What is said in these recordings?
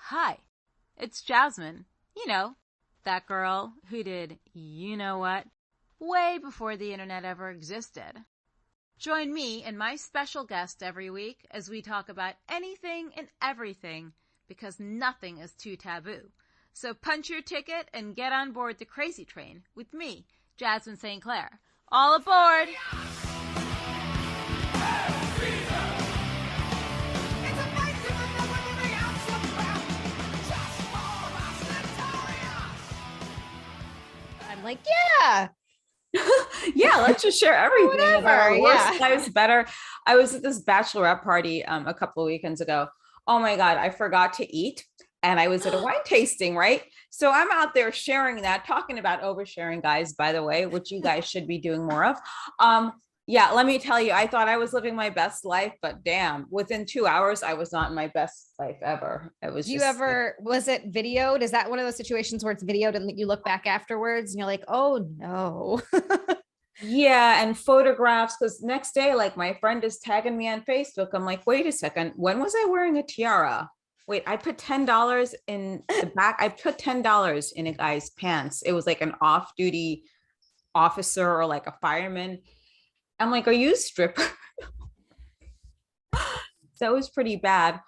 Hi, it's Jasmine. You know, that girl who did you know what way before the internet ever existed. Join me and my special guest every week as we talk about anything and everything because nothing is too taboo. So punch your ticket and get on board the crazy train with me, Jasmine St. Clair. All aboard! I'm like, yeah. Yeah, let's just share everything. Whatever, Worst yeah. lives better. I was at this bachelorette party a couple of weekends ago. Oh my God, I forgot to eat. And I was at a wine tasting, right? So I'm out there sharing that, talking about oversharing, guys, by the way, which you guys should be doing more of. Yeah, let me tell you, I thought I was living my best life, but damn, within 2 hours, I was not in my best life ever. It was Was it videoed? Is that one of those situations where it's videoed and you look back afterwards and you're like, oh no. Yeah, and photographs, because next day, like my friend is tagging me on Facebook. I'm like, wait a second, when was I wearing a tiara? Wait, I put $10 in the back. I put $10 in a guy's pants. It was like an off-duty officer or like a fireman. I'm like, are you a stripper? So it was pretty bad.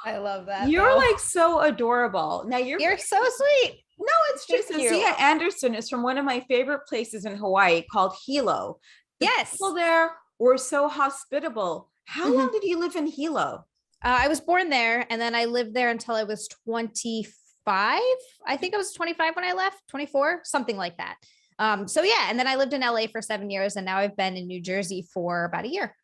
I love that. You're like so adorable. Now you're so sweet. No, it's just Xia Andersen is from one of my favorite places in Hawaii called Hilo. The people there were so hospitable. How long did you live in Hilo? I was born there and then I lived there until I was 25. I think I was 25 when I left, 24, something like that. So yeah, and then I lived in LA for 7 years and now I've been in New Jersey for about a year.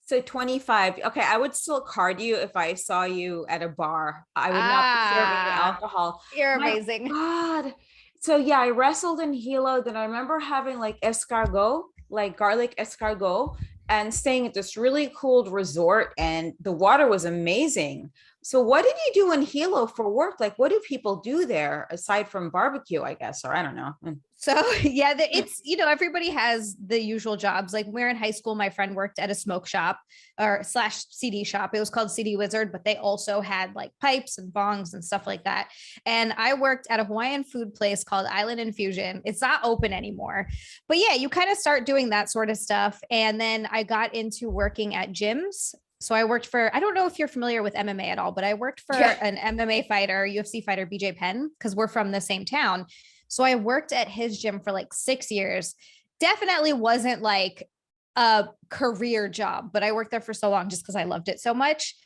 So 25. Okay, I would still card you if I saw you at a bar. I would not be serving alcohol. You're amazing. God. So yeah, I wrestled in Hilo. Then I remember having like escargot, like garlic escargot, and staying at this really cool resort, and the water was amazing. So what did you do in Hilo for work? Like, what do people do there aside from barbecue, I guess, or I don't know. So yeah, it's, everybody has the usual jobs. Like we're in high school, my friend worked at a smoke shop or / CD shop. It was called CD Wizard, but they also had like pipes and bongs and stuff like that. And I worked at a Hawaiian food place called Island Infusion. It's not open anymore, but yeah, you kind of start doing that sort of stuff. And then I got into working at gyms. So I worked for, I don't know if you're familiar with MMA at all, but I worked for an MMA fighter, UFC fighter, BJ Penn, because we're from the same town. So I worked at his gym for like 6 years. Definitely wasn't like a career job, but I worked there for so long just because I loved it so much.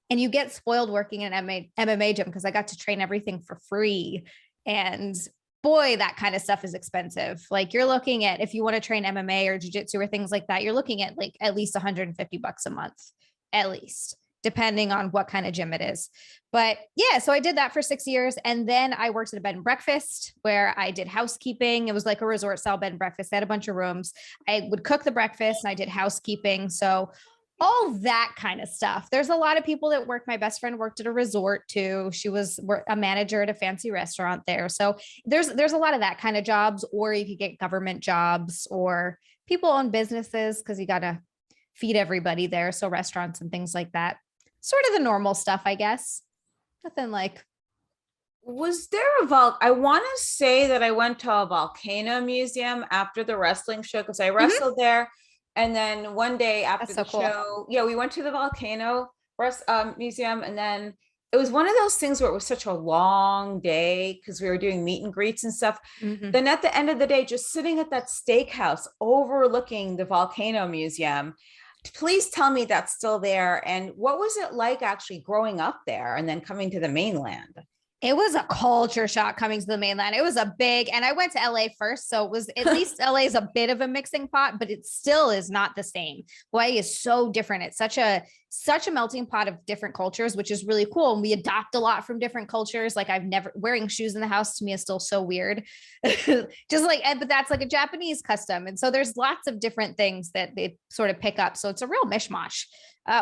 And you get spoiled working in an MMA gym because I got to train everything for free. And boy, that kind of stuff is expensive. Like you're looking at, if you want to train MMA or jiu-jitsu or things like that, you're looking at like at least $150 a month, at least, depending on what kind of gym it is. But yeah, so I did that for 6 years. And then I worked at a bed and breakfast where I did housekeeping. It was like a resort style bed and breakfast. They had a bunch of rooms. I would cook the breakfast and I did housekeeping. So all that kind of stuff. There's a lot of people that work. My best friend worked at a resort too. She was a manager at a fancy restaurant there. So there's a lot of that kind of jobs, or you could get government jobs, or people own businesses because you got to feed everybody there. So restaurants and things like that. Sort of the normal stuff, I guess. Nothing like. Was there I want to say that I went to a volcano museum after the wrestling show because I wrestled there. And then one day after the show, we went to the volcano museum. And then it was one of those things where it was such a long day because we were doing meet and greets and stuff. Then at the end of the day, just sitting at that steakhouse overlooking the volcano museum. Please tell me that's still there. And what was it like actually growing up there and then coming to the mainland? It was a culture shock coming to the mainland. It was and I went to LA first. So it was, at least LA is a bit of a mixing pot, but it still is not the same. Hawaii is so different. It's such a melting pot of different cultures, which is really cool. And we adopt a lot from different cultures. Like wearing shoes in the house to me is still so weird. Just like, but that's like a Japanese custom. And so there's lots of different things that they sort of pick up. So it's a real mishmash.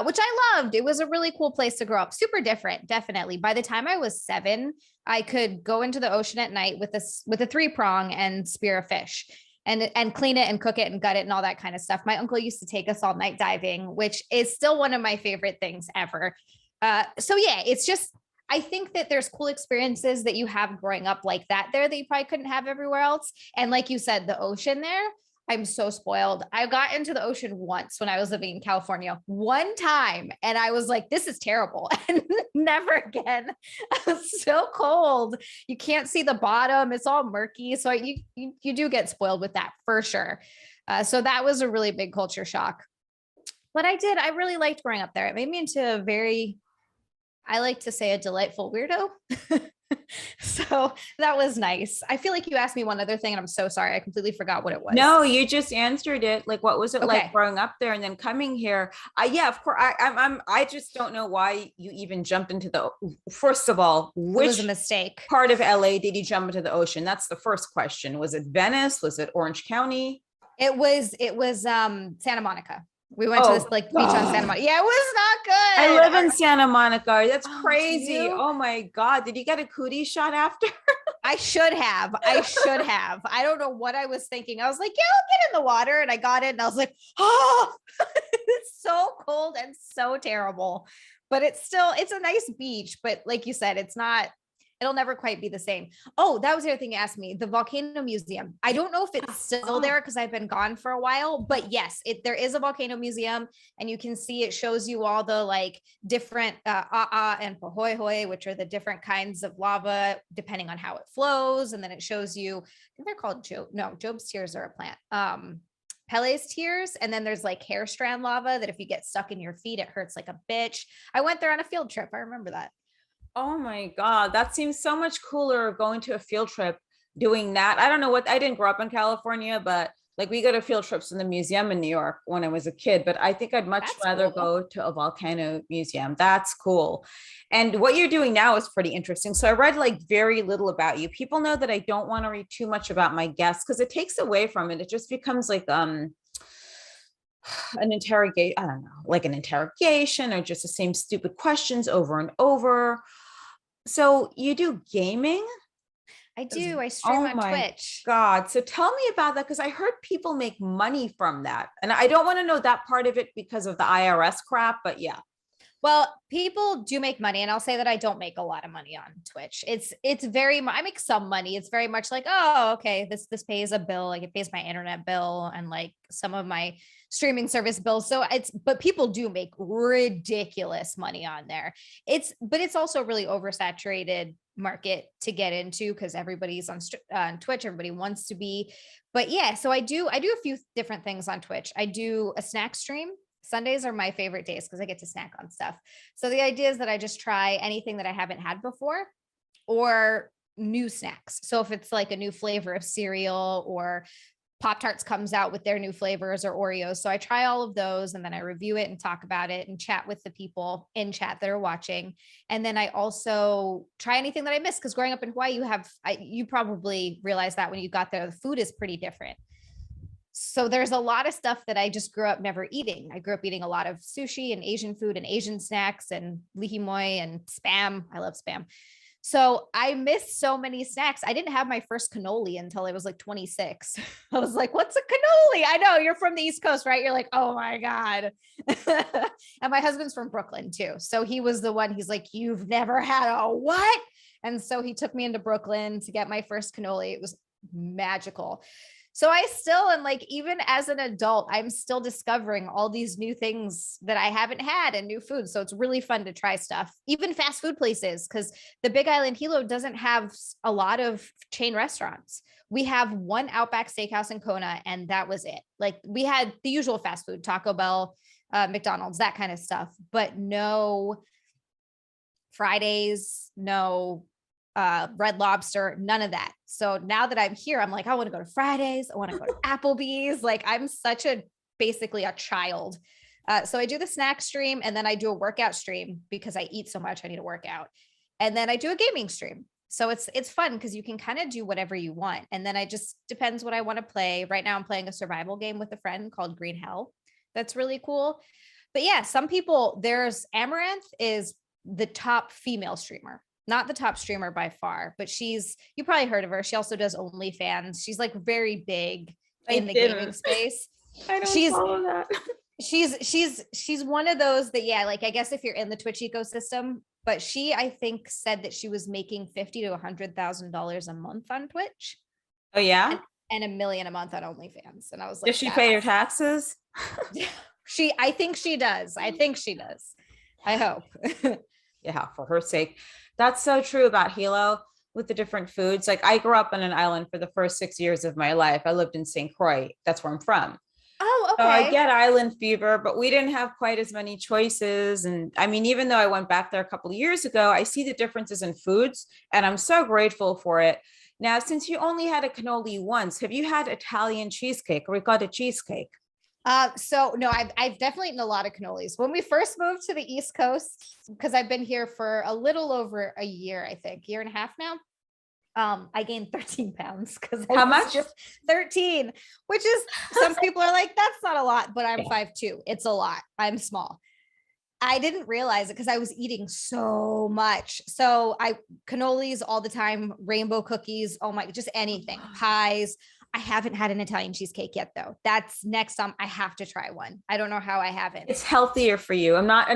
Which I loved. It was a really cool place to grow up. Super different, definitely. By the time I was 7, I could go into the ocean at night with a 3-prong and spear a fish and clean it and cook it and gut it and all that kind of stuff. My uncle used to take us all night diving, which is still one of my favorite things ever. So yeah, it's just, I think that there's cool experiences that you have growing up like that there that you probably couldn't have everywhere else. And like you said, the ocean there, I'm so spoiled. I got into the ocean once when I was living in California, one time, and I was like, this is terrible. And never again. It's so cold. You can't see the bottom. It's all murky. So you do get spoiled with that for sure. So that was a really big culture shock. But I really liked growing up there. It made me into a very, I like to say, a delightful weirdo. So that was nice. I feel like you asked me one other thing and I'm so sorry. I completely forgot what it was. No, you just answered it. Like, what was it like growing up there and then coming here? Yeah, of course. I just don't know why you even jumped into first of all, which it was a mistake. Part of LA did you jump into the ocean? That's the first question. Was it Venice? Was it Orange County? It was Santa Monica. We went to this beach on Santa Monica. Yeah, it was not good. I live in Santa Monica. That's crazy. Oh my God. Did you get a cootie shot after? I should have. I don't know what I was thinking. I was like, yeah, I'll get in the water. And I got it and I was like, oh, it's so cold and so terrible. But it's a nice beach. But like you said, it'll never quite be the same. Oh, that was the other thing you asked me, the Volcano Museum. I don't know if it's still there because I've been gone for a while, but yes, there is a volcano museum and you can see, it shows you all the like different and Pahoehoe, which are the different kinds of lava, depending on how it flows. And then it shows you, I think they're called Job's tears are a plant. Pele's tears. And then there's like hair strand lava that if you get stuck in your feet, it hurts like a bitch. I went there on a field trip. I remember that. Oh my God, that seems so much cooler going to a field trip doing that. I don't know I didn't grow up in California, but like we go to field trips in the museum in New York when I was a kid, but I think I'd much rather go to a volcano museum. That's cool. And what you're doing now is pretty interesting. So I read like very little about you. People know that I don't want to read too much about my guests because it takes away from it. It just becomes like, an interrogation, I don't know, like an interrogation or just the same stupid questions over and over. So you do gaming? I do. I stream on Twitch. God. So tell me about that, because I heard people make money from that. And I don't want to know that part of it because of the IRS crap, but yeah. Well, people do make money, and I'll say that I don't make a lot of money on Twitch. It's very, I make some money. It's very much like, oh, okay, this pays a bill. Like it pays my internet bill and like some of my streaming service bills. So but people do make ridiculous money on there. But it's also really oversaturated market to get into because everybody's on Twitch. Everybody wants to be, but yeah. So I do a few different things on Twitch. I do a snack stream. Sundays are my favorite days because I get to snack on stuff. So the idea is that I just try anything that I haven't had before or new snacks. So if it's like a new flavor of cereal or Pop-Tarts comes out with their new flavors or Oreos. So I try all of those and then I review it and talk about it and chat with the people in chat that are watching. And then I also try anything that I miss because growing up in Hawaii, you probably realize that when you got there, the food is pretty different. So there's a lot of stuff that I just grew up never eating. I grew up eating a lot of sushi and Asian food and Asian snacks and lihimoi and Spam. I love Spam. So I missed so many snacks. I didn't have my first cannoli until I was like 26. I was like, what's a cannoli? I know you're from the East Coast, right? You're like, oh my God. And my husband's from Brooklyn too. So he was the one, he's like, you've never had a what? And so he took me into Brooklyn to get my first cannoli. It was magical. So I still, and like, even as an adult, I'm still discovering all these new things that I haven't had and new foods. So it's really fun to try stuff, even fast food places, because the Big Island Hilo doesn't have a lot of chain restaurants. We have one Outback Steakhouse in Kona, and that was it. Like we had the usual fast food, Taco Bell, McDonald's, that kind of stuff, but no Fridays, no Red Lobster, none of that. So now that I'm here, I'm like, I want to go to Fridays. I want to go to Applebee's. Like I'm basically a child. So I do the snack stream and then I do a workout stream because I eat so much. I need a workout. And then I do a gaming stream. So it's fun because you can kind of do whatever you want. And then depends what I want to play. Right now I'm playing a survival game with a friend called Green Hell. That's really cool. But yeah, some people, Amaranth is the top female streamer. Not the top streamer by far, but you probably heard of her. She also does OnlyFans. She's like very big in the gaming space. I don't follow that. She's one of those that, yeah, like I guess if you're in the Twitch ecosystem, but she, I think, said that she was making $50,000 to $100,000 a month on Twitch. Oh yeah, and $1 million a month on OnlyFans. And I was like, does she pay her taxes? I think she does. I think she does. I hope. Yeah, for her sake. That's so true about Hilo with the different foods. Like I grew up on an island for the first 6 years of my life. I lived in St. Croix. That's where I'm from. Oh, okay. So I get island fever, but we didn't have quite as many choices. And I mean, even though I went back there a couple of years ago, I see the differences in foods and I'm so grateful for it. Now, since you only had a cannoli once, have you had Italian cheesecake or ricotta cheesecake? So no, I've definitely eaten a lot of cannolis. When we first moved to the East Coast, because I've been here for a little over a year, I think, year and a half now. I gained 13 pounds because how much? Just 13, which is some people are like, that's not a lot, but I'm 5'2". It's a lot. I'm small. I didn't realize it because I was eating so much. So cannolis all the time, rainbow cookies. Oh my, just anything, pies. I haven't had an Italian cheesecake yet though. That's next time. I have to try one. I don't know how I haven't. It's healthier for you. I'm not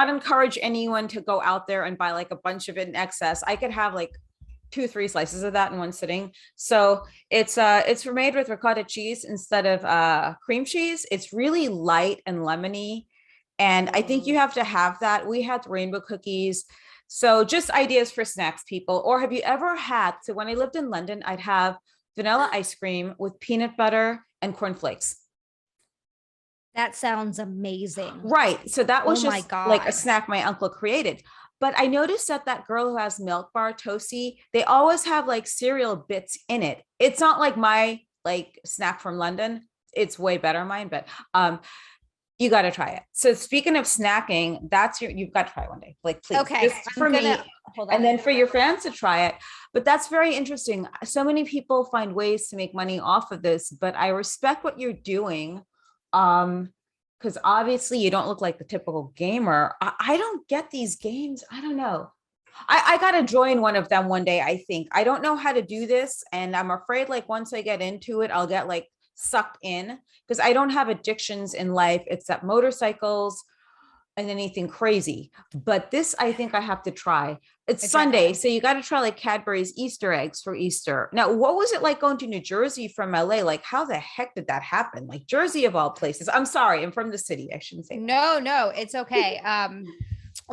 encourage anyone to go out there and buy like a bunch of it in excess. I could have like 2-3 slices of that in one sitting. So it's made with ricotta cheese instead of cream cheese. It's really light and lemony. And I think you have to have that. We had rainbow cookies. So just ideas for snacks, people. Or have you ever had, so when I lived in London, I'd have vanilla ice cream with peanut butter and cornflakes. That sounds amazing. Right. So that was my just God. like a snack my uncle created. But I noticed that girl who has Milk Bar Toasty, they always have like cereal bits in it. It's not like my like snack from London. It's way better mine, but you got to try it. So speaking of snacking, you've got to try it one day. Like, please, okay, just for me, and then for your fans to try it. But that's very interesting. So many people find ways to make money off of this, but I respect what you're doing. Because obviously you don't look like the typical gamer. I don't get these games. I don't know. I got to join one of them one day, I think. I don't know how to do this. And I'm afraid like once I get into it, I'll get like sucked in because I don't have addictions in life except motorcycles and anything crazy. But this, I think I have to try. It's Sunday. So you got to try like Cadbury's Easter eggs for Easter. Now, what was it like going to New Jersey from LA? Like, how the heck did that happen? Like Jersey of all places. I'm sorry. I'm from the city. I shouldn't say that. No, it's okay.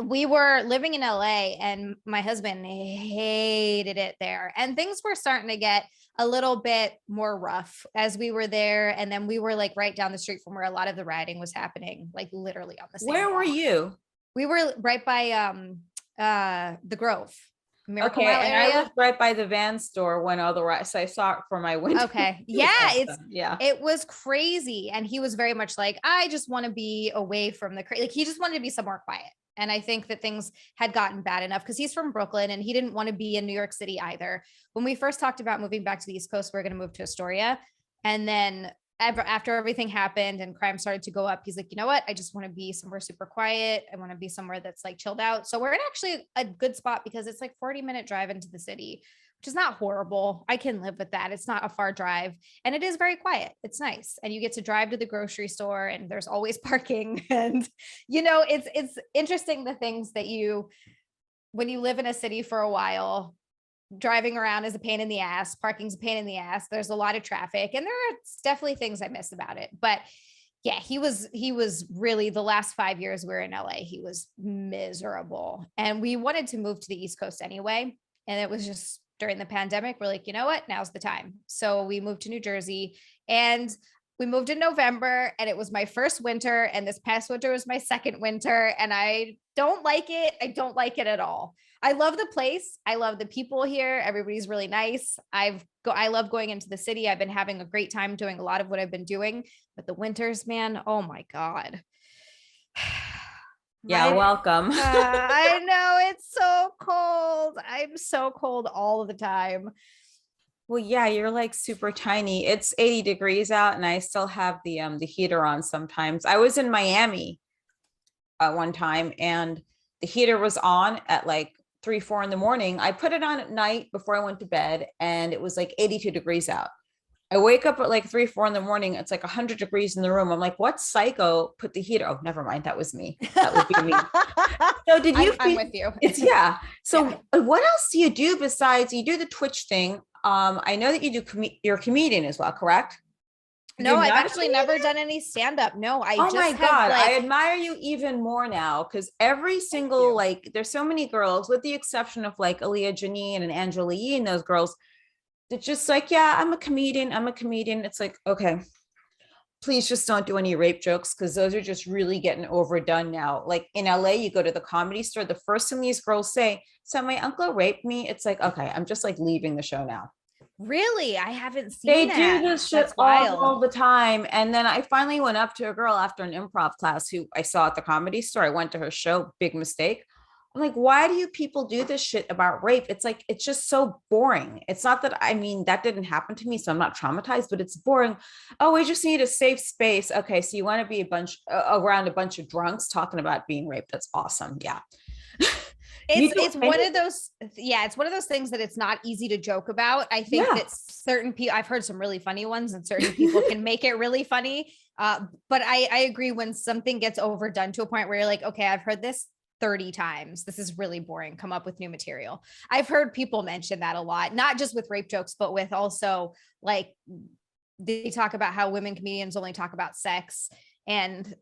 We were living in LA and my husband hated it there. And things were starting to get a little bit more rough as we were there. And then we were like right down the street from where a lot of the rioting was happening, like literally on the same Where block. were you? We were right by the Grove. Miracle okay, Mile and area. I lived right by the van store when all the riots. I saw it from my window. Okay, yeah, it was crazy. And he was very much like, I just want to be away from the like he just wanted to be somewhere quiet. And I think that things had gotten bad enough because he's from Brooklyn and he didn't want to be in New York City either. When we first talked about moving back to the East Coast, we we're going to move to Astoria. And then after everything happened and crime started to go up, he's like, you know what? I just want to be somewhere super quiet. I want to be somewhere that's like chilled out. So we're in actually a good spot because it's like 40-minute drive into the city, which is not horrible. I can live with that. It's not a far drive and it is very quiet. It's nice. And you get to drive to the grocery store and there's always parking. And, you know, it's interesting the things that when you live in a city for a while, driving around is a pain in the ass, parking's a pain in the ass. There's a lot of traffic and there are definitely things I miss about it. But yeah, he was really the last 5 years we were in LA, he was miserable. And we wanted to move to the East Coast anyway. And it was just during the pandemic, we're like, you know what? Now's the time. So we moved to New Jersey and we moved in November and it was my first winter. And this past winter was my second winter. And I don't like it. I don't like it at all. I love the place. I love the people here. Everybody's really nice. I love going into the city. I've been having a great time doing a lot of what I've been doing, but the winters, man, oh my God. Yeah, welcome. I know it's so cold. I'm so cold all of the time. Well, yeah, you're like super tiny. It's 80 degrees out and I still have the heater on sometimes. I was in Miami one time and the heater was on at like 3-4 in the morning. I put it on at night before I went to bed and it was like 82 degrees out. I wake up at like 3, 4 in the morning. It's like 100 degrees in the room. I'm like, what psycho put the heater? Oh, never mind. That was me. That would be me. So did you? I'm with you. It's yeah. So Yeah. what else do you do besides you do the Twitch thing? I know that you do. You're a comedian as well, correct? No, You're I've not a actually never comedian? done any stand-up. No, I Oh just my have God, I like, admire you even more now because every single, you. like, there's so many girls, with the exception of like Aaliyah Janine and Angela Yee and those girls, they're just like, yeah, I'm a comedian. I'm a comedian. It's like, okay, please just don't do any rape jokes because those are just really getting overdone now. Like in LA, you go to the Comedy Store, the first thing these girls say, so my uncle raped me. It's like, okay, I'm just like leaving the show now. Really? I haven't seen They do that. this shit That's all wild. the time. And then I finally went up to a girl after an improv class who I saw at the Comedy Store. I went to her show, big mistake. I'm like, why do you people do this shit about rape? It's like, it's just so boring. It's not that, I mean, that didn't happen to me, so I'm not traumatized, but it's boring. Oh, we just need a safe space. Okay, so you want to be around a bunch of drunks talking about being raped. That's awesome. Yeah. It's one of those, yeah, it's one of those things that it's not easy to joke about. I think Yeah. that certain people, I've heard some really funny ones, and certain people can make it really funny. But I agree, when something gets overdone to a point where you're like, okay, I've heard this 30 times. This is really boring. Come up with new material. I've heard people mention that a lot, not just with rape jokes, but with also like, they talk about how women comedians only talk about sex, and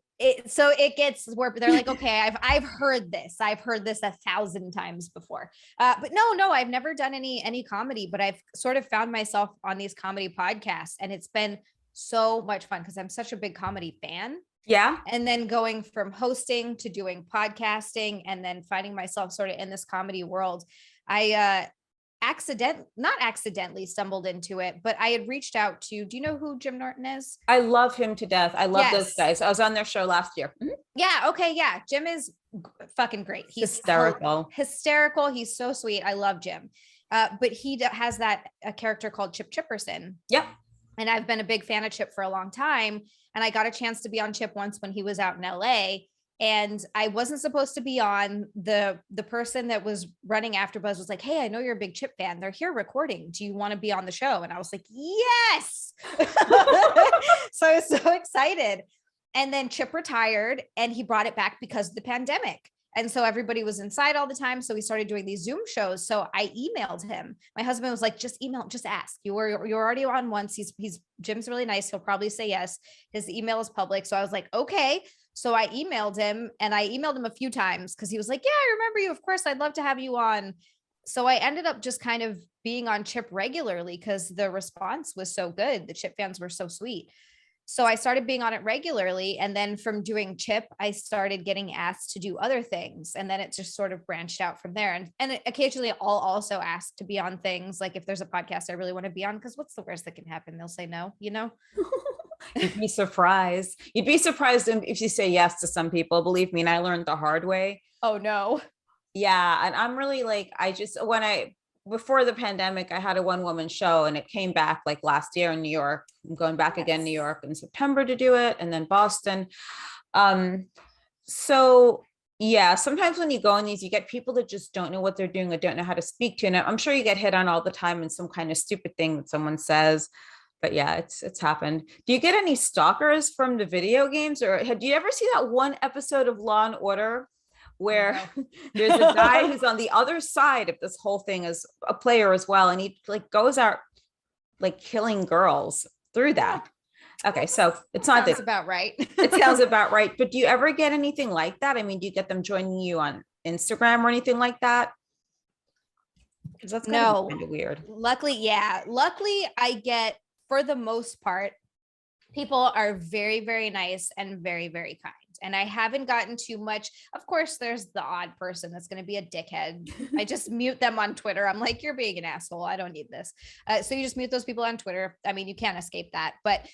so it gets where they're like, okay, I've heard this 1,000 times before. But no, I've never done any comedy, but I've sort of found myself on these comedy podcasts, and it's been so much fun because I'm such a big comedy fan. Yeah. And then going from hosting to doing podcasting, and then finding myself sort of in this comedy world. I not accidentally stumbled into it, but I had reached out to, do you know who Jim Norton is? I love him to death. I love those Yes. guys. I was on their show last year. Yeah. Okay. Yeah. Jim is fucking great. He's Hysterical. Hysterical. He's so sweet. I love Jim. But he has a character called Chip Chipperson. Yep. And I've been a big fan of Chip for a long time. And I got a chance to be on Chip once when he was out in LA. And I wasn't supposed to be on. The person that was running AfterBuzz was like, hey, I know you're a big Chip fan. They're here recording. Do you want to be on the show? And I was like, yes. So I was so excited. And then Chip retired, and he brought it back because of the pandemic. And so everybody was inside all the time. So we started doing these Zoom shows. So I emailed him. My husband was like, just email, just ask. You're already on once. Jim's really nice. He'll probably say yes. His email is public. So I was like, okay. So I emailed him, and I emailed him a few times because he was like, yeah, I remember you. Of course, I'd love to have you on. So I ended up just kind of being on Chip regularly because the response was so good. The Chip fans were so sweet. So I started being on it regularly. And then from doing Chip, I started getting asked to do other things. And then it just sort of branched out from there. And occasionally I'll also ask to be on things like if there's a podcast I really want to be on, because what's the worst that can happen? They'll say no, you know? You'd be surprised. You'd be surprised if you say yes to some people, believe me. And I learned the hard way. Oh no. Yeah. And I'm really like, before the pandemic, I had a one-woman show, and it came back like last year in New York. I'm going back again, New York in September to do it. And then Boston. So yeah, sometimes when you go on these, you get people that just don't know what they're doing or don't know how to speak to. And I'm sure you get hit on all the time in some kind of stupid thing that someone says. But yeah, it's happened. Do you get any stalkers from the video games, or do you ever see that one episode of Law and Order where there's a guy who's on the other side of this whole thing as a player as well, and he like goes out like killing girls through that? Okay, so it's not Sounds about right. It sounds about right. But do you ever get anything like that? I mean, do you get them joining you on Instagram or anything like that? Because that's kind of weird. Luckily, I get, for the most part, people are very, very nice and very, very kind. And I haven't gotten too much. Of course, there's the odd person that's going to be a dickhead. I just mute them on Twitter. I'm like, you're being an asshole. I don't need this. So you just mute those people on Twitter. I mean, you can't escape that. But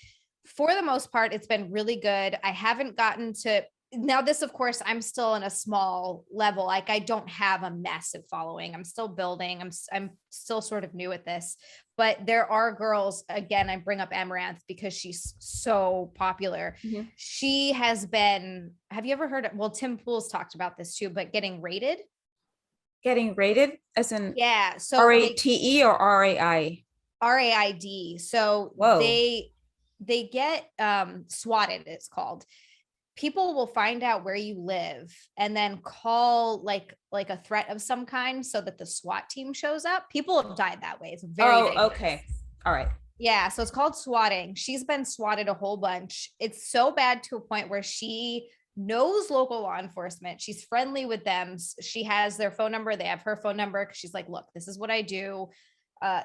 for the most part, it's been really good. I haven't gotten to, now this, of course, I'm still in a small level. Like I don't have a massive following. I'm still building. I'm still sort of new at this, but there are girls, again, I bring up Amaranth because she's so popular. Mm-hmm. She has been, have you ever heard of, well, Tim Pool's talked about this too, but getting rated as in, yeah. So RATE or RAI? RAID. So Whoa. they get swatted, it's called. People will find out where you live and then call like a threat of some kind so that the SWAT team shows up. People have died that way. It's very dangerous. Okay. All right. Yeah, so it's called swatting. She's been swatted a whole bunch. It's so bad to a point where she knows local law enforcement. She's friendly with them. She has their phone number. They have her phone number because she's like, look, this is what I do.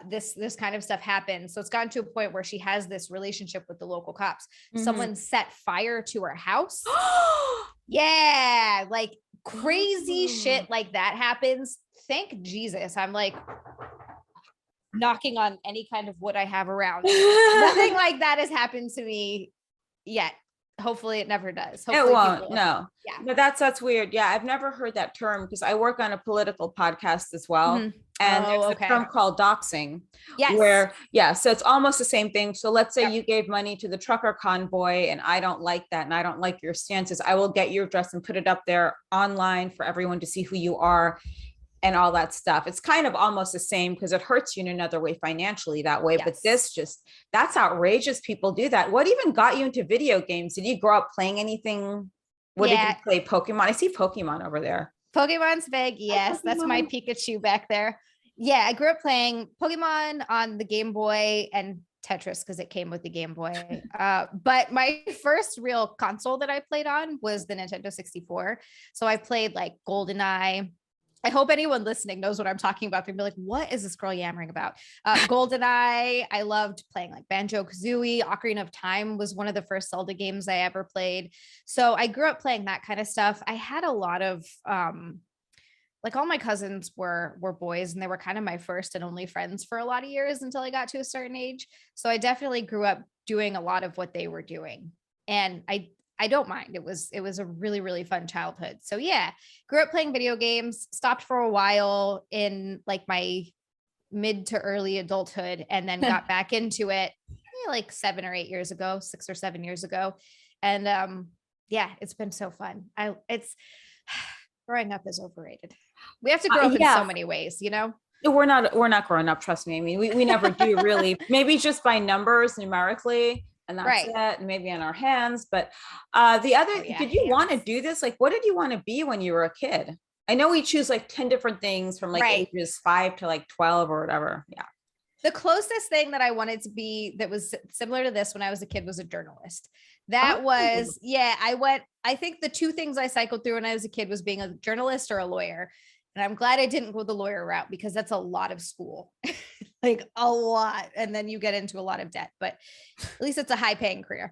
This kind of stuff happens. So it's gotten to a point where she has this relationship with the local cops. Someone set fire to her house. Yeah, like crazy shit like that happens. Thank Jesus. I'm like knocking on any kind of wood I have around. Nothing like that has happened to me yet. Hopefully it never does. Hopefully it won't. No. Yeah. But that's weird. Yeah. I've never heard that term because I work on a political podcast as well. And there's a term called doxing. Yes. Where, so it's almost the same thing. So let's say you gave money to the trucker convoy and I don't like that and I don't like your stances. I will get your address and put it up there online for everyone to see who you are and all that stuff. It's kind of almost the same because it hurts you in another way financially that way. But that's outrageous. People do that. What even got you into video games? Did you grow up playing anything? What did you play? Pokemon? I see Pokemon over there. Pokemon's big. Yes. That's my Pikachu back there. Yeah. I grew up playing Pokemon on the Game Boy and Tetris because it came with the Game Boy. But my first real console that I played on was the Nintendo 64. So I played like GoldenEye. I hope anyone listening knows what I'm talking about. They'll be like, what is this girl yammering about? GoldenEye. I loved playing like Banjo-Kazooie. Ocarina of Time was one of the first Zelda games I ever played. So I grew up playing that kind of stuff. I had a lot of, like all my cousins were boys and they were kind of my first and only friends for a lot of years until I got to a certain age. So I definitely grew up doing a lot of what they were doing. And I don't mind. It was a really, really fun childhood. So yeah, grew up playing video games, stopped for a while in like my mid to early adulthood, and then got back into it like 6 or 7 years ago. And yeah, it's been so fun. Growing up is overrated. We have to grow up in so many ways, you know? We're not growing up. Trust me. I mean, we never do really, maybe just by numbers numerically. And that's it, and maybe on our hands. But did you want to do this? Like, what did you want to be when you were a kid? I know we choose like 10 different things from like ages 5 to like 12 or whatever. Yeah. The closest thing that I wanted to be that was similar to this when I was a kid was a journalist. That was, I think the two things I cycled through when I was a kid was being a journalist or a lawyer. And I'm glad I didn't go the lawyer route because that's a lot of school, like a lot. And then you get into a lot of debt, but at least it's a high paying career.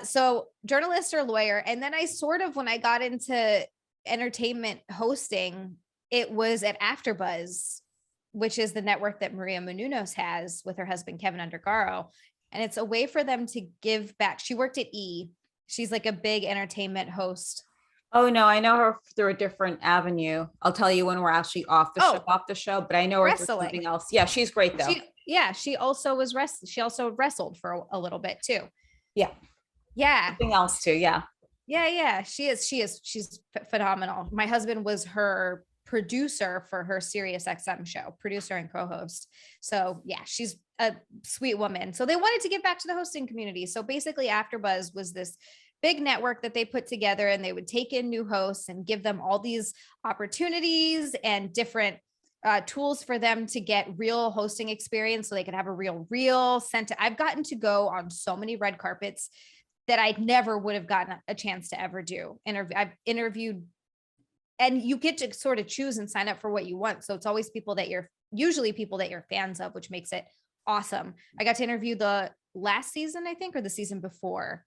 So journalist or lawyer. And then I sort of, when I got into entertainment hosting, it was at AfterBuzz, which is the network that Maria Menounos has with her husband, Kevin Undergaro. And it's a way for them to give back. She worked at E! She's like a big entertainment host. Oh no, I know her through a different avenue. I'll tell you when we're actually off the show, but I know her through something else. Yeah, she's great though. She also wrestled for a little bit too. Yeah. Something else too. Yeah. Yeah. She's phenomenal. My husband was her producer for her Sirius XM show, producer and co-host. So yeah, she's a sweet woman. So they wanted to give back to the hosting community. So basically AfterBuzz was this big network that they put together, and they would take in new hosts and give them all these opportunities and different tools for them to get real hosting experience so they could have a real sense. I've gotten to go on so many red carpets that I never would have gotten a chance to ever do. I've interviewed, and you get to sort of choose and sign up for what you want. So it's always usually people that you're fans of, which makes it awesome. I got to interview the last season, I think, or the season before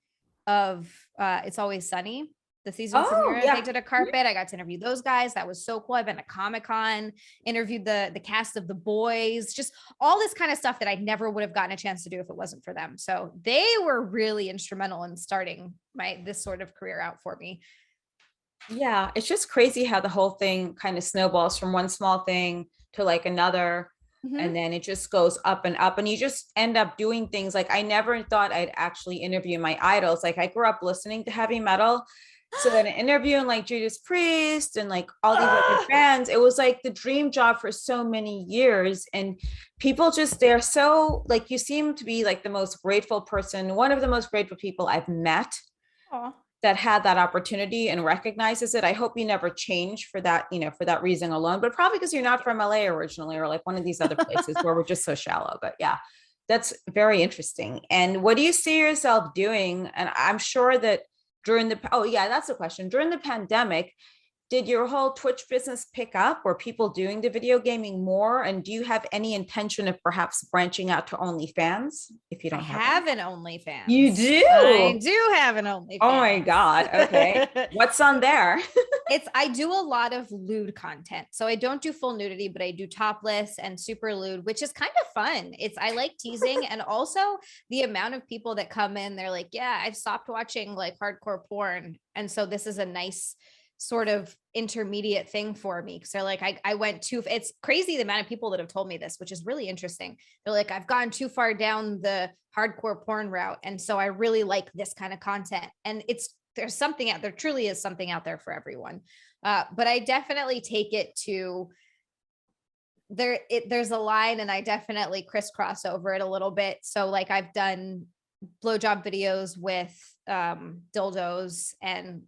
of It's Always Sunny, the season premiere. They did a carpet. I got to interview those guys. That was so cool. I've been to Comic-Con, interviewed the cast of The Boys, just all this kind of stuff that I never would have gotten a chance to do if it wasn't for them. So they were really instrumental in starting this sort of career out for me. Yeah, it's just crazy how the whole thing kind of snowballs from one small thing to like another. And then it just goes up and up, and you just end up doing things like I never thought I'd actually interview my idols. Like I grew up listening to heavy metal, So then interviewing like Judas Priest and like all these other bands, it was like the dream job for so many years. And people just, they're so like, you seem to be like the most grateful person, one of the most grateful people I've met. Aww. That had that opportunity and recognizes it. I hope you never change for that, you know, for that reason alone, but probably because you're not from LA originally, or like one of these other places where we're just so shallow. But yeah, that's very interesting. And what do you see yourself doing? And I'm sure that during the, oh yeah, that's the question. During the pandemic, did your whole Twitch business pick up? Were people doing the video gaming more? And do you have any intention of perhaps branching out to OnlyFans if you don't have an OnlyFans? You do? I do have an OnlyFans. Oh my God. Okay. What's on there? I do a lot of lewd content. So I don't do full nudity, but I do topless and super lewd, which is kind of fun. I like teasing. And also the amount of people that come in, they're like, yeah, I've stopped watching like hardcore porn. And so this is a nice sort of intermediate thing for me. Cause they're like, I went too, it's crazy the amount of people that have told me this, which is really interesting. They're like, I've gone too far down the hardcore porn route. And so I really like this kind of content. And there's something out there, truly is something out there for everyone. But I definitely take it to there's a line, and I definitely crisscross over it a little bit. So like I've done blowjob videos with dildos and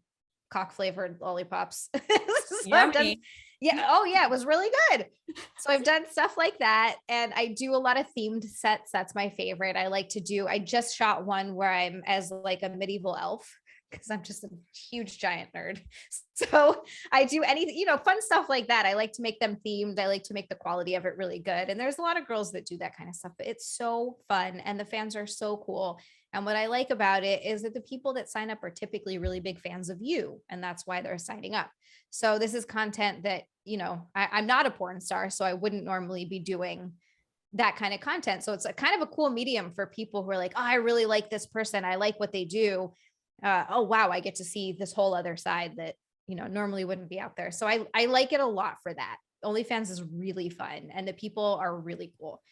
cock flavored lollipops. So I've done, yeah. Oh yeah. It was really good. So I've done stuff like that. And I do a lot of themed sets. That's my favorite. I just shot one where I'm as like a medieval elf, because I'm just a huge giant nerd. So I do anything, fun stuff like that. I like to make them themed. I like to make the quality of it really good. And there's a lot of girls that do that kind of stuff, but it's so fun. And the fans are so cool. And what I like about it is that the people that sign up are typically really big fans of you. And that's why they're signing up. So this is content that, I'm not a porn star, so I wouldn't normally be doing that kind of content. So it's a kind of a cool medium for people who are like, oh, I really like this person. I like what they do. Oh, wow. I get to see this whole other side that, normally wouldn't be out there. So I like it a lot for that. OnlyFans is really fun. And the people are really cool.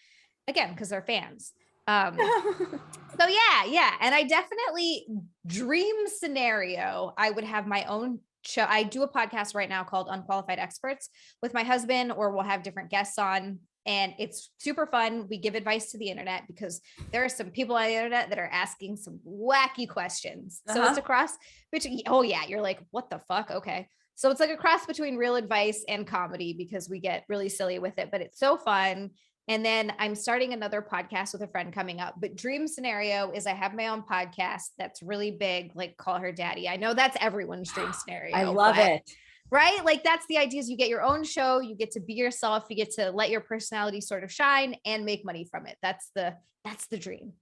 Again, because they're fans. So yeah. And I definitely dream scenario, I would have my own show. I do a podcast right now called Unqualified Experts with my husband, or we'll have different guests on, and it's super fun. We give advice to the internet because there are some people on the internet that are asking some wacky questions. So it's a cross between, oh yeah, you're like, what the fuck? Okay. So it's like a cross between real advice and comedy, because we get really silly with it, but it's so fun. And then I'm starting another podcast with a friend coming up. But dream scenario is I have my own podcast that's really big, like Call Her Daddy. I know that's everyone's dream scenario. I love it. Right? Like that's the idea, is you get your own show, you get to be yourself, you get to let your personality sort of shine and make money from it. That's the dream.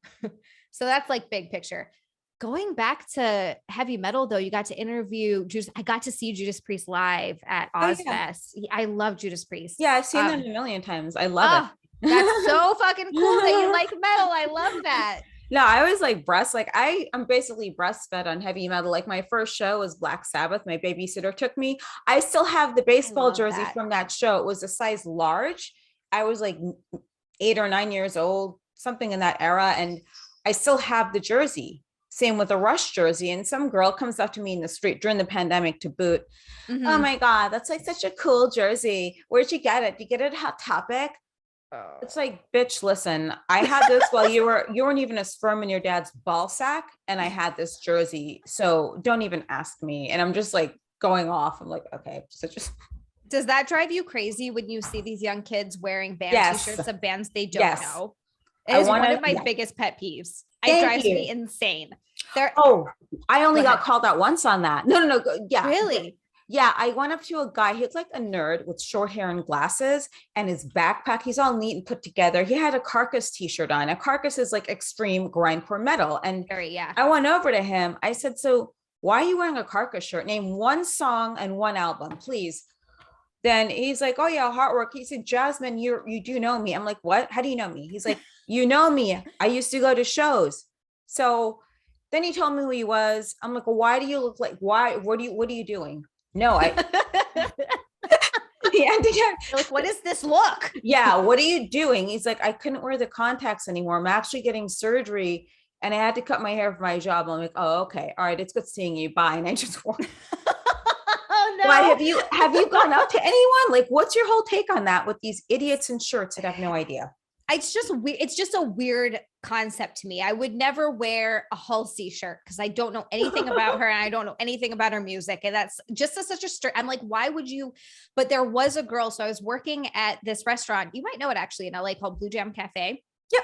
So that's like big picture. Going back to heavy metal though, you got to interview I got to see Judas Priest live at Ozfest. Yeah. I love Judas Priest. Yeah, I've seen them a million times. I love it. That's so fucking cool that you like metal. I love that. No, I was like I'm basically breastfed on heavy metal. Like my first show was Black Sabbath. My babysitter took me. I still have the baseball jersey from that show. It was a size large. I was like 8 or 9 years old, something in that era. And I still have the jersey. Same with the Rush jersey. And some girl comes up to me in the street during the pandemic to boot. Mm-hmm. Oh my God, that's like such a cool jersey. Where'd you get it? Did you get it at Hot Topic? It's like, bitch, listen, I had this while you weren't even a sperm in your dad's ball sack. And I had this jersey. So don't even ask me. And I'm just like going off. I'm like, okay. So just. Does that drive you crazy when you see these young kids wearing band t-shirts of bands they don't know? It is one of my biggest pet peeves. It drives me insane. I only got called out once on that. No. Yeah. Really? Yeah, I went up to a guy. He looked like a nerd with short hair and glasses, and his backpack, he's all neat and put together. He had a Carcass t-shirt on. A Carcass is like extreme grindcore metal. And I went over to him. I said, so why are you wearing a Carcass shirt? Name one song and one album, please. Then he's like, oh yeah, hard work. He said, Jasmine, you do know me. I'm like, what? How do you know me? He's like, you know me. I used to go to shows. So then he told me who he was. I'm like, well, why do you look like, what are you doing? No, like, what is this look? Yeah. What are you doing? He's like, I couldn't wear the contacts anymore. I'm actually getting surgery. and I had to cut my hair for my job. I'm like, oh, okay. All right. It's good seeing you. Bye. And I just walked. Oh no. Why have you gone up to anyone? Like, what's your whole take on that with these idiots in shirts that have no idea? It's just a weird concept to me. I would never wear a Halsey shirt because I don't know anything about her and I don't know anything about her music. And that's just such a I'm like, why would you? But there was a girl. So I was working at this restaurant. You might know it actually in LA called Blue Jam Cafe. Yep.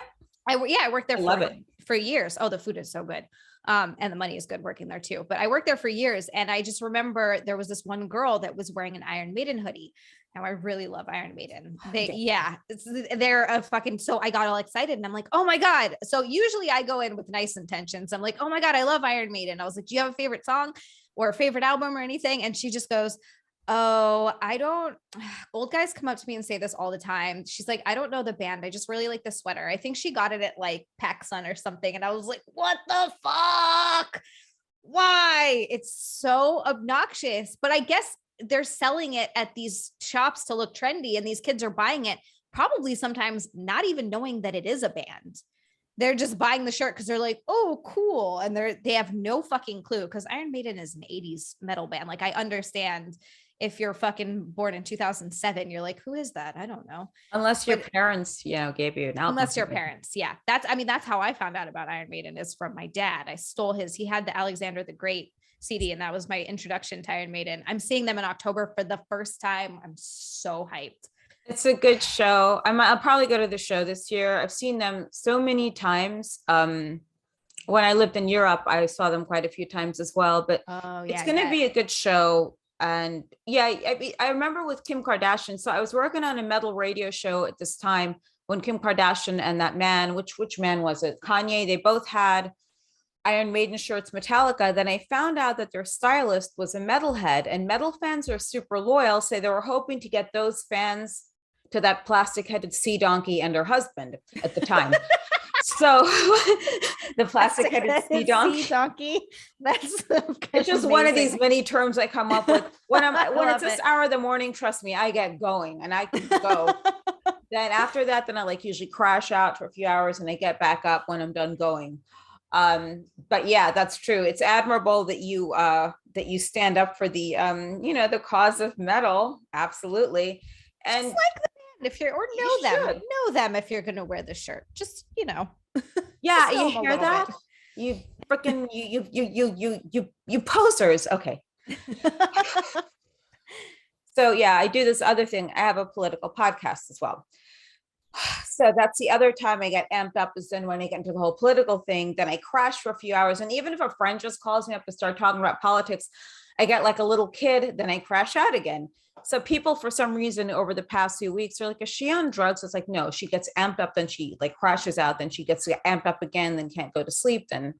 I worked there love it. For years. Oh, the food is so good. And the money is good working there too. But I worked there for years. And I just remember there was this one girl that was wearing an Iron Maiden hoodie. Now I really love Iron Maiden. They're a fucking, so I got all excited and I'm like, oh my God. So usually I go in with nice intentions. I'm like, oh my God, I love Iron Maiden. I was like, do you have a favorite song or a favorite album or anything? And she just goes, oh, I don't, old guys come up to me and say this all the time. She's like, I don't know the band. I just really like the sweater. I think she got it at like PacSun or something. And I was like, what the fuck? Why? It's so obnoxious. But I guess they're selling it at these shops to look trendy and these kids are buying it, probably sometimes not even knowing that it is a band. They're just buying the shirt because they're like, oh, cool. And they have no fucking clue because Iron Maiden is an 80s metal band. Like I understand if you're fucking born in 2007, you're like, who is that? I don't know. Unless your parents, gave you an album. Unless your parents. Yeah. That's how I found out about Iron Maiden is from my dad. I stole he had the Alexander the Great CD and that was my introduction to Iron Maiden. I'm seeing them in October for the first time. I'm so hyped. It's a good show. I'll probably go to the show this year. I've seen them so many times. When I lived in Europe, I saw them quite a few times as well, but it's going to be a good show. And I remember with Kim Kardashian. So I was working on a metal radio show at this time when Kim Kardashian and that man, which man was it? Kanye, they both had Iron Maiden shirts, Metallica. Then I found out that their stylist was a metalhead and metal fans are super loyal. So they were hoping to get those fans to that plastic-headed sea donkey and her husband at the time. So the plastic-headed sea donkey. That's it's just amazing. One of these many terms I come up with when it's this hour of the morning. Trust me, I get going and I can go. Then after that, then I usually crash out for a few hours and I get back up when I'm done going. But yeah, that's true. It's admirable that you stand up for the the cause of metal. Absolutely. And just like the band, if you're or know them if you're gonna wear the shirt. Just yeah, you hear that? You freaking you posers. Okay. So yeah, I do this other thing. I have a political podcast as well. So that's the other time I get amped up is then when I get into the whole political thing, then I crash for a few hours. And even if a friend just calls me up to start talking about politics, I get like a little kid, then I crash out again. So people, for some reason, over the past few weeks are like, is she on drugs? It's like, no, she gets amped up, then she crashes out, then she gets amped up again, then can't go to sleep. Then,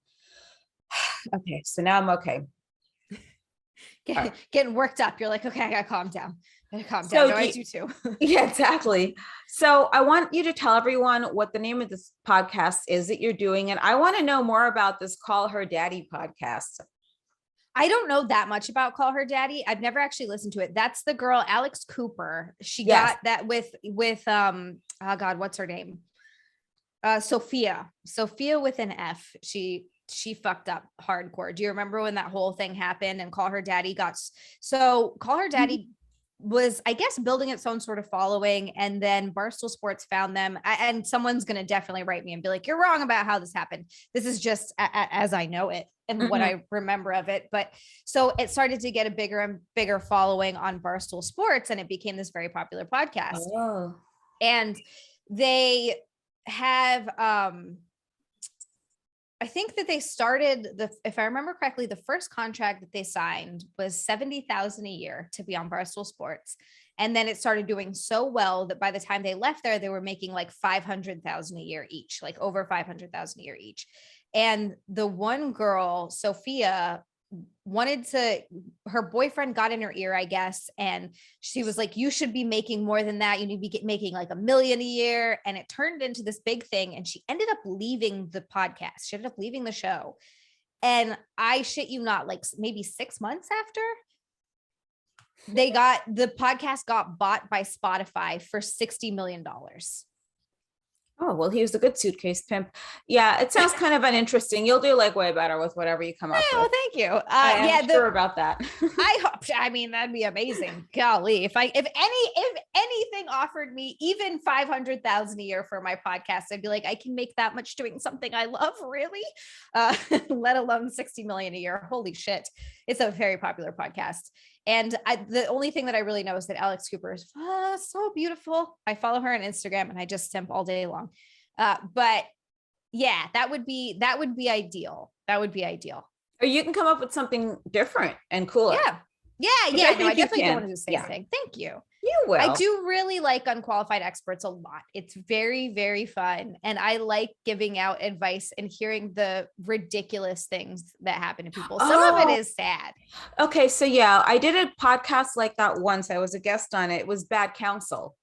okay, so now I'm okay. Getting worked up. You're like, okay, I gotta calm down. So I do too. Yeah, exactly. So I want you to tell everyone what the name of this podcast is that you're doing. And I want to know more about this Call Her Daddy podcast. I don't know that much about Call Her Daddy. I've never actually listened to it. That's the girl, Alex Cooper. She got that with oh God, what's her name? Sophia with an F. She fucked up hardcore. Do you remember when that whole thing happened and Call Her Daddy Call Her Daddy was, I guess, building its own sort of following. And then Barstool Sports found them. And someone's going to definitely write me and be like, you're wrong about how this happened. This is just as I know it and what I remember of it. But so it started to get a bigger and bigger following on Barstool Sports. And it became this very popular podcast. Oh. And they have, I think that they started if I remember correctly, the first contract that they signed was $70,000 a year to be on Barstool Sports. And then it started doing so well that by the time they left there, they were making like $500,000 a year each, like over $500,000 a year each. And the one girl, Sophia, her boyfriend got in her ear, I guess. And she was like, you should be making more than that. You need to be making like $1 million a year. And it turned into this big thing. And she ended up leaving the podcast. She ended up leaving the show. And I shit you not, like maybe 6 months after, the podcast got bought by Spotify for $60 million. Oh, well, he was a good suitcase pimp. Yeah, it sounds kind of uninteresting. You'll do like way better with whatever you come up Oh, with. thank you. I am sure about that. I hope. I mean, that'd be amazing. Golly, if anything offered me even 500,000 a year for my podcast, I'd be like, I can make that much doing something I love, really. Let alone 60 million a year. Holy shit! It's a very popular podcast. And the only thing that I really know is that Alex Cooper is so beautiful. I follow her on Instagram and I just simp all day long. But yeah, that would be ideal. That would be ideal. Or you can come up with something different and cooler. Yeah. I definitely don't want to do the same thing. Thank you. You will. I do really like Unqualified Experts a lot. It's very, very fun. And I like giving out advice and hearing the ridiculous things that happen to people. Some of it is sad. Okay. So yeah, I did a podcast like that once. I was a guest on it. It was Bad Counsel.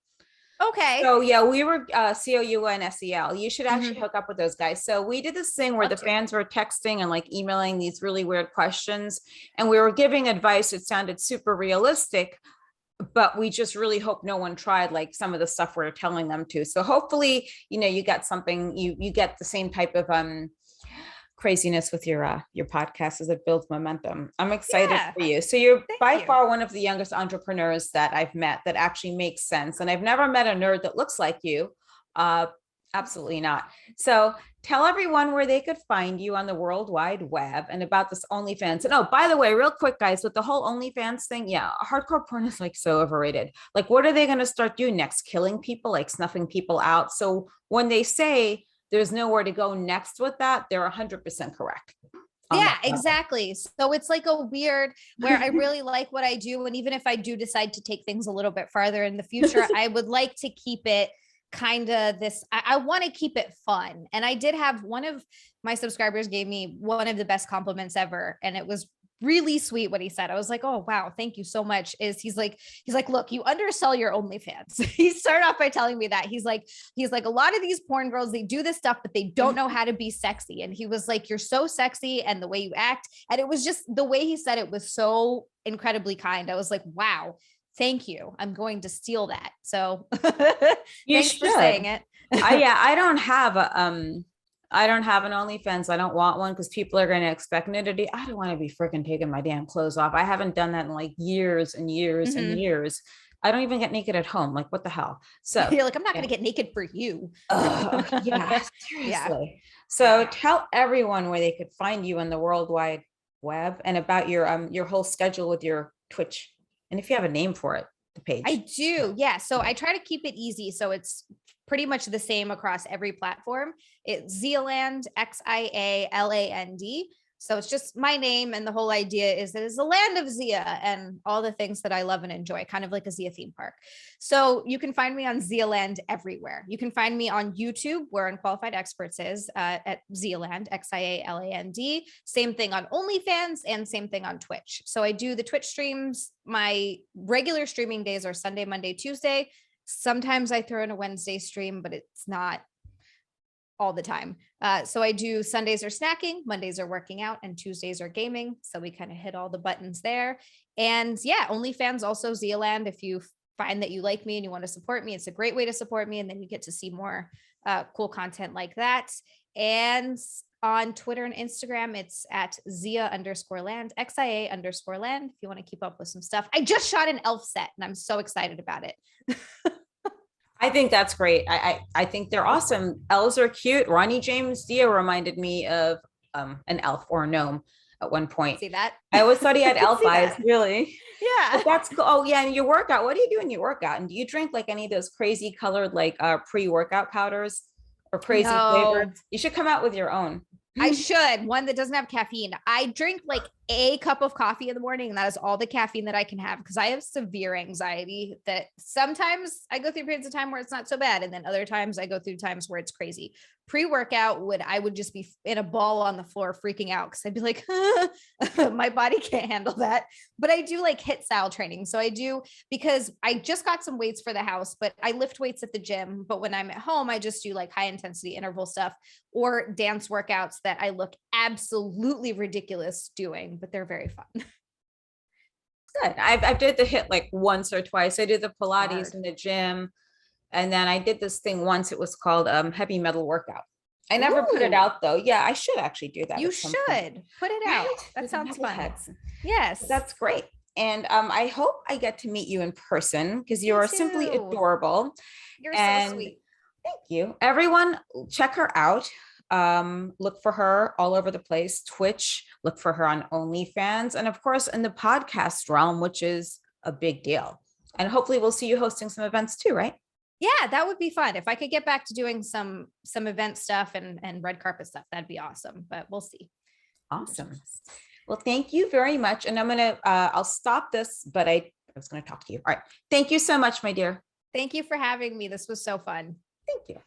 Okay. So yeah, we were COUNSEL. You should actually hook up with those guys. So we did this thing where the fans were texting and like emailing these really weird questions, and we were giving advice. It sounded super realistic, but we just really hope no one tried like some of the stuff we're telling them to. So hopefully, you get something, you get the same type of craziness with your podcast as it builds momentum. I'm excited for you. So you're by far one of the youngest entrepreneurs that I've met that actually makes sense. And I've never met a nerd that looks like you. Absolutely not. So tell everyone where they could find you on the World Wide Web and about this OnlyFans. And oh, by the way, real quick, guys, with the whole OnlyFans thing, hardcore porn is like so overrated. Like, what are they going to start doing next? Killing people, like snuffing people out. So when they say there's nowhere to go next with that, they're 100% correct. Yeah, exactly. So it's like a weird where I really like what I do. And even if I do decide to take things a little bit farther in the future, I would like to keep it kind of this, I want to keep it fun. And I did have one of my subscribers gave me one of the best compliments ever. And it was really sweet what he said. I was like, oh, wow, thank you so much. He's like, look, you undersell your OnlyFans. He started off by telling me that he's like, a lot of these porn girls, they do this stuff, but they don't know how to be sexy. And he was like, you're so sexy and the way you act. And it was just the way he said it was so incredibly kind. I was like, wow, thank you. I'm going to steal that. So thanks for saying it. I don't have an OnlyFans. I don't want one because people are going to expect nudity. I don't want to be freaking taking my damn clothes off. I haven't done that in like years and years and years. I don't even get naked at home. Like, what the hell? So you're like, I'm not going to get naked for you. Yeah, seriously. So tell everyone where they could find you on the World Wide Web and about your whole schedule with your Twitch. And if you have a name for it, the page. I do. Yeah. So I try to keep it easy. So it's pretty much the same across every platform. It's Xialand, Xialand. So it's just my name. And the whole idea is that it's the land of Xia and all the things that I love and enjoy, kind of like a Xia theme park. So you can find me on Xialand everywhere. You can find me on YouTube, where Unqualified Experts is at Xialand, Xialand. Same thing on OnlyFans and same thing on Twitch. So I do the Twitch streams. My regular streaming days are Sunday, Monday, Tuesday. Sometimes I throw in a Wednesday stream, but it's not all the time. So I do Sundays are snacking, Mondays are working out, and Tuesdays are gaming. So we kind of hit all the buttons there. And yeah, OnlyFans, also Xialand. If you find that you like me and you want to support me, it's a great way to support me. And then you get to see more cool content like that. And on Twitter and Instagram, it's at Xia_land, Xia_land. If you want to keep up with some stuff. I just shot an elf set and I'm so excited about it. I think that's great. I think they're awesome. Elves are cute. Ronnie James Dio reminded me of an elf or a gnome at one point. See that? I always thought he had elf eyes, that. really. Yeah. But that's cool. Oh yeah, and your workout. What do you do in your workout? And do you drink like any of those crazy colored like pre-workout powders or crazy flavors? You should come out with your own. I should. One that doesn't have caffeine. I drink like a cup of coffee in the morning, and that is all the caffeine that I can have because I have severe anxiety that sometimes I go through periods of time where it's not so bad. And then other times I go through times where it's crazy. Pre-workout I would just be in a ball on the floor freaking out because I'd be like, my body can't handle that. But I do like HIIT style training. So I do, because I just got some weights for the house, but I lift weights at the gym. But when I'm at home, I just do like high intensity interval stuff or dance workouts that I look absolutely ridiculous doing, but they're very fun. Good. I did the HIIT like once or twice. I did the Pilates in the gym. And then I did this thing once. It was called heavy metal workout. I never put it out though. Yeah, I should actually do that. You should put it out. Right? That With sounds fun. metalheads. Yes. That's great. And I hope I get to meet you in person because you are simply adorable. You're so sweet. Thank you. Everyone, check her out. Look for her all over the place. Twitch, look for her on OnlyFans, and of course in the podcast realm, which is a big deal. And hopefully we'll see you hosting some events too, right? Yeah, that would be fun. If I could get back to doing some event stuff and red carpet stuff, that'd be awesome. But we'll see. Awesome. Well, thank you very much. And I'm gonna I'll stop this, but I was gonna talk to you. All right. Thank you so much, my dear. Thank you for having me. This was so fun. Thank you.